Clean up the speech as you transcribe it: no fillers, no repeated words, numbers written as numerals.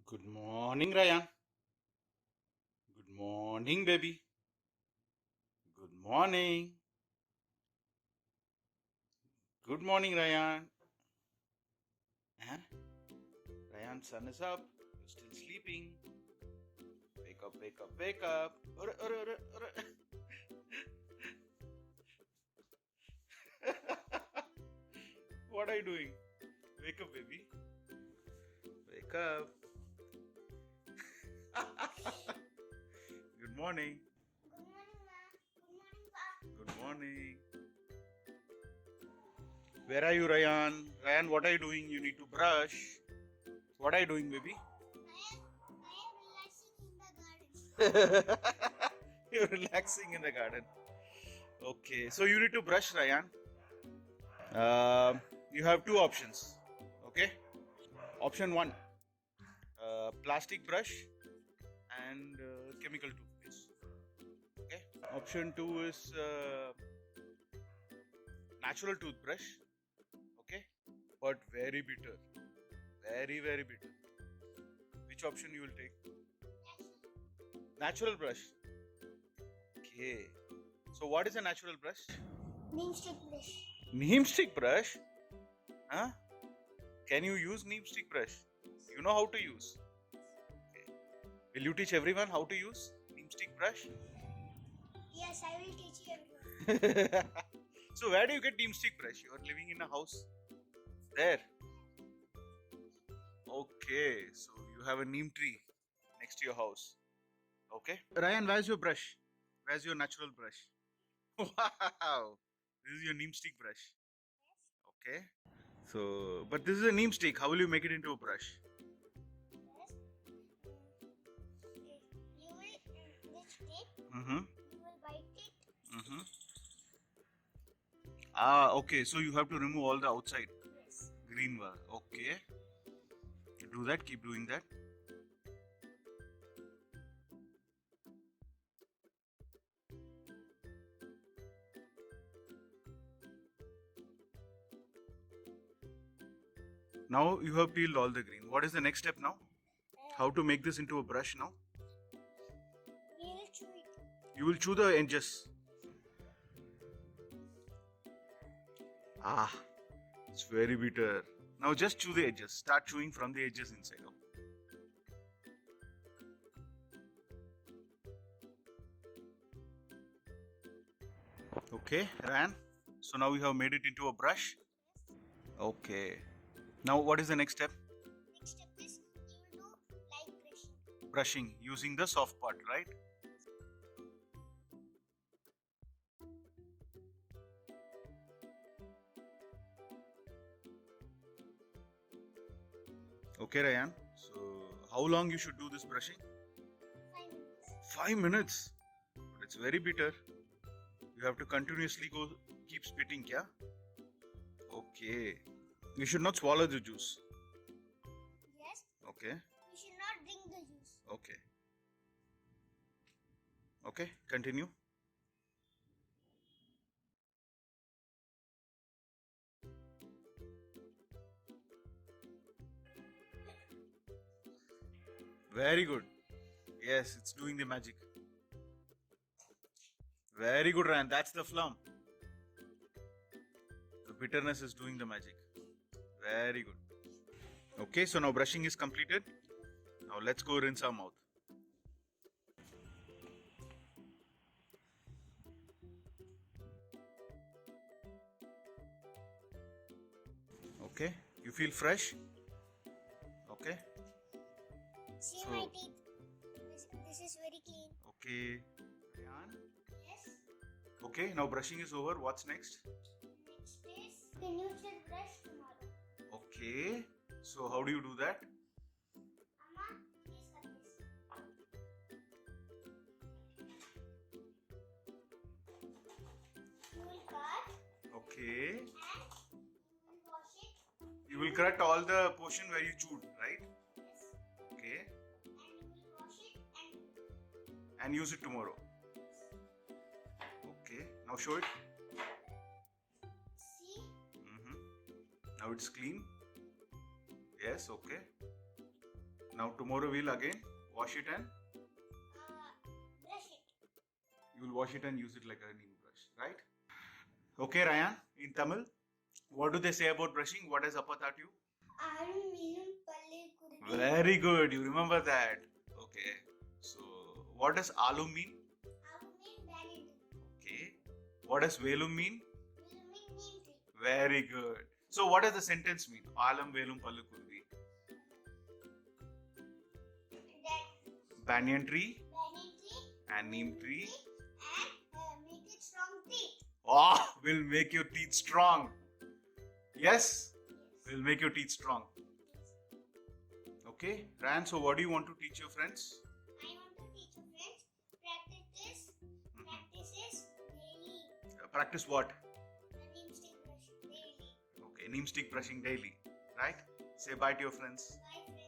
Good morning, Ryan. Good morning, baby. Good morning. Good morning, Ryan. Huh? Ryan, sun is up. You're still sleeping. Wake up, wake up, wake up. Ure, ure, ure, ure. What are you doing? Wake up, baby. Wake up. Good morning. Good morning, Ma. Good morning, Pa. Good morning. Where are you, Ryan? Ryan, what are you doing? You need to brush. What are you doing, baby? I am relaxing in the garden. You're relaxing in the garden. Okay, so you need to brush, Ryan. You have two options. Okay, option one, plastic brush and chemical toothpaste. Okay, option two is natural toothbrush. Okay, but very bitter, very bitter. Which option you will take? Natural brush. Okay, so what is a natural brush? Neem stick brush. Neem stick brush? Huh? Can you use neem stick brush? You know how to use. Okay. Will you teach everyone how to use neem stick brush? Yes, I will teach you everyone. So where do you get neem stick brush? You are living in a house. There. Okay. So you have a neem tree next to your house. Okay. Ryan, where's your brush? Where's your natural brush? Wow. This is your neem stick brush. Okay. So, but this is a neem stick. How will you make it into a brush? Yes. You will this stick. Mm-hmm. You will bite it. Mm-hmm. Ah, okay. So you have to remove all the outside Yes. green one. Okay. Do that. Keep doing that. Now you have peeled all the green. What is the next step now? How to make this into a brush now? We will chew it. You will chew the edges. Ah, it's very bitter. Now just chew the edges. Start chewing from the edges inside. Okay, Ran. So now we have made it into a brush. Okay. Now what is the next step? Next step is you will do like brushing. Brushing using the soft part, right? Okay, Ryan. So how long you should do this brushing? 5 minutes. 5 minutes. But it's very bitter. You have to continuously keep spitting, yeah? Okay. You should not swallow the juice. Yes. Okay. You should not drink the juice. Okay. Okay, continue. Very good. Yes, it's doing the magic. Very good, Ryan. That's the phlegm. The bitterness is doing the magic. Very good. Okay, so now brushing is completed. Now let's go rinse our mouth. Okay, you feel fresh? Okay. See So- my teeth. This is very clean. Okay. Ryan? Yes. Okay, now brushing is over. What's next? Next is the new stick brush tomorrow. Okay, so how do you do that? Amma, please cut this. You will cut Okay, and you will wash it. you will cut all the portion where you chewed, right? Yes. Okay, And you will wash it and use it tomorrow. Okay, now show it. see. Now it's clean. Yes, okay. Now tomorrow we'll again wash it and Brush it. you will wash it and use it like a neem brush, right? Okay, Ryan, in Tamil, what do they say about brushing? What does Appa taught you? Arum minum palle kurdi. Very good, you remember that. Okay, so what does alum mean? Arum mean banyan. Okay, what does velum mean? Will mean neem tree. Very good. So what does the sentence mean? Alam velum pallu kurdi. That Banyan tree banyan tree and neem tree. and make it strong teeth. Oh, will make your teeth strong. Yes, Yes. will make your teeth strong. Okay, Ryan, so what do you want to teach your friends? I want to teach you friends. Practice daily. Practice what? The neem stick brush daily. Okay, neem stick brushing daily, right? Say bye to your friends. Bye friends.